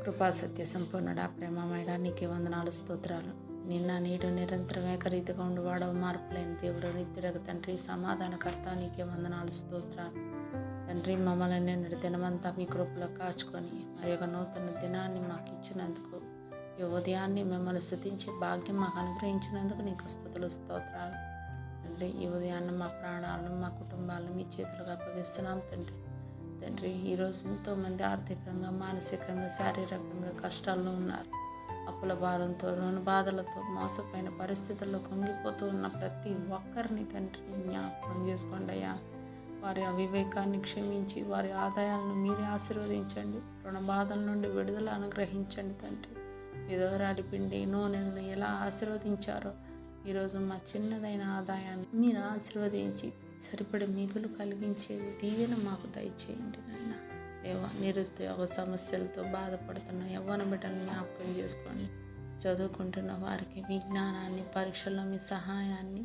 కృపా సత్య సంపూర్ణుడా, ప్రేమమేడా, నీకే వందనాలు, స్తోత్రాలు. నిన్న నేడు నిరంతరం ఏకరీతిగా ఉండువాడవు, మార్పులేని దేవుడు, నిత్యుడగు తండ్రి, సమాధానకర్త, నీకే వందనాలు, స్తోత్రాలు. తండ్రి, మమ్మల్ని నిన్నటి దినమంతా మీ కృపలో కాచుకొని మరి ఒక నూతన దినాన్ని మాకు ఇచ్చినందుకు, ఈ ఉదయాన్ని మిమ్మల్ని స్తుతించే భాగ్యం మాకు అనుగ్రహించినందుకు నీకు స్తుతులు, స్తోత్రాలు. తండ్రి, ఈ ఉదయాన్ని మా ప్రాణాలను, మా కుటుంబాలను మీ చేతులకు అప్పగిస్తున్నాం తండ్రి. తండ్రి, ఈరోజు ఎంతోమంది ఆర్థికంగా, మానసికంగా, శారీరకంగా కష్టాల్లో ఉన్నారు. అప్పుల భారంతో, రుణ బాధలతో, మోసపోయిన పరిస్థితుల్లో కుంగిపోతూ ఉన్న ప్రతి ఒక్కరిని తండ్రి జ్ఞాపకం చేసుకోండి అయ్యా. వారి అవివేకాన్ని క్షమించి వారి ఆదాయాలను మీరే ఆశీర్వదించండి. రుణ బాధల నుండి విడుదల అనుగ్రహించండి తండ్రి. విధవరాలి పిండి నూనెలను ఎలా ఆశీర్వదించారో ఈరోజు మా చిన్నదైన ఆదాయాన్ని మీరు ఆశీర్వదించి సరిపడి మిగులు కలిగించే దీవెన మాకు దయచేయండి నాయన. దేవా, నిరుద్యోగ సమస్యలతో బాధపడుతున్న యవ్వన బిడ్డలను జ్ఞాపకం చేసుకోండి. చదువుకుంటున్న వారికి విజ్ఞానాన్ని, పరీక్షల్లో మీ సహాయాన్ని,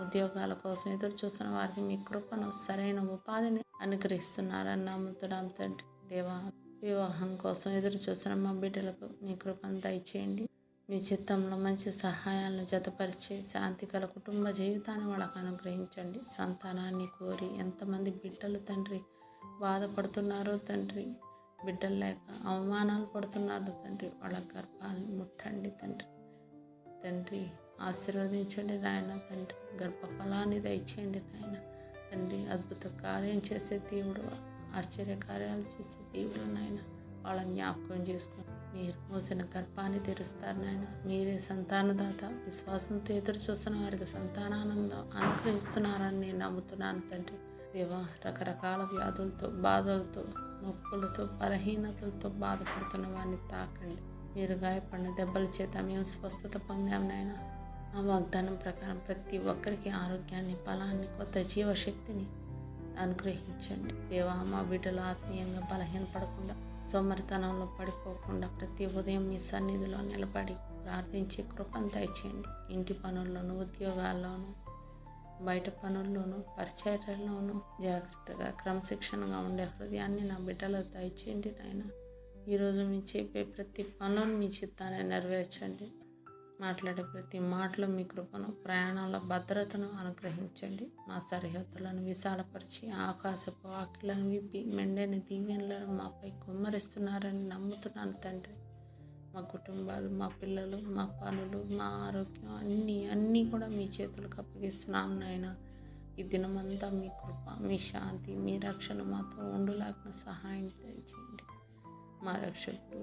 ఉద్యోగాల కోసం ఎదురు చూస్తున్న వారికి మీ కృపను, సరైన ఉపాధిని అనుగ్రహిస్తున్నారని నమ్ముతున్నాం తండ్రి. దేవా, వివాహం కోసం ఎదురు చూస్తున్న మా బిడ్డలకు మీ కృపను దయచేయండి. మీ చిత్తంలో మంచి సహాయాలను జతపరిచే శాంతిగల కుటుంబ జీవితాన్ని వాళ్ళకు అనుగ్రహించండి. సంతానాన్ని కోరి ఎంతమంది బిడ్డలు తండ్రి బాధపడుతున్నారో తండ్రి, బిడ్డలు లేక అవమానాలు పడుతున్నారు తండ్రి, వాళ్ళ గర్భాలను ముట్టండి తండ్రి. తండ్రి, ఆశీర్వదించండి నాయన. తండ్రి, గర్భఫలాన్ని దయచేయండి నాయన. తండ్రి, అద్భుత కార్యం చేసే దేవుడు, ఆశ్చర్య కార్యాలు చేసే దేవుడు నాయన. వాళ్ళ జ్ఞాపకం చేసుకుని మీరు మూసిన గర్భాన్ని తెరుస్తారు నాయన. మీరే సంతానదాత. విశ్వాసంతో ఎదురు చూస్తున్న వారికి సంతానానందం అనుగ్రహిస్తున్నారని నేను నమ్ముతున్నాను తండ్రి. దేవా, రకరకాల వ్యాధులతో, బాధలతో, నొప్పులతో, బలహీనతలతో బాధపడుతున్న వారిని తాకండి. మీరు గాయపడిన దెబ్బల చేత మేము స్వస్థత పొందాం నాయన. ఆ వాగ్దానం ప్రకారం ప్రతి ఒక్కరికి ఆరోగ్యాన్ని, బలాన్ని, కొత్త జీవశక్తిని అనుగ్రహించండి. దేవా, మా బిడ్డలు ఆత్మీయంగా బలహీనపడకుండా, సోమరితనంలో పడిపోకుండా ప్రతి ఉదయం మీ సన్నిధిలో నిలబడి ప్రార్థించే కృపను దయచేయండి. ఇంటి పనుల్లోనూ, ఉద్యోగాల్లోనూ, బయట పనుల్లోనూ, పరిచర్యల్లోనూ జాగ్రత్తగా, క్రమశిక్షణగా ఉండే హృదయాన్ని నా బిడ్డలో దయచేయండి నాయన. ఈరోజు మీ చెప్పే ప్రతి పనులు మీ చిత్తాన్ని నెరవేర్చండి. మాట్లాడే ప్రతి మాటలో మీ కృపను, ప్రయాణంలో భద్రతను అనుగ్రహించండి. మా సరిహద్దులను విశాలపరిచి ఆకాశపు వాకిళ్లను విప్పి మెండైన దీవెనలను మాపై కుమ్మరిస్తున్నారని నమ్ముతున్నాను తండ్రి. మా కుటుంబాలు, మా పిల్లలు, మా పనులు, మా ఆరోగ్యం అన్నీ కూడా మీ చేతులకు అప్పగిస్తున్నాం నాయన. ఈ దినమంతా మీ కృప, మీ శాంతి, మీ రక్షణ మాతో ఉండులాగిన సహాయం దయచేయండి. మా రక్షకుడు,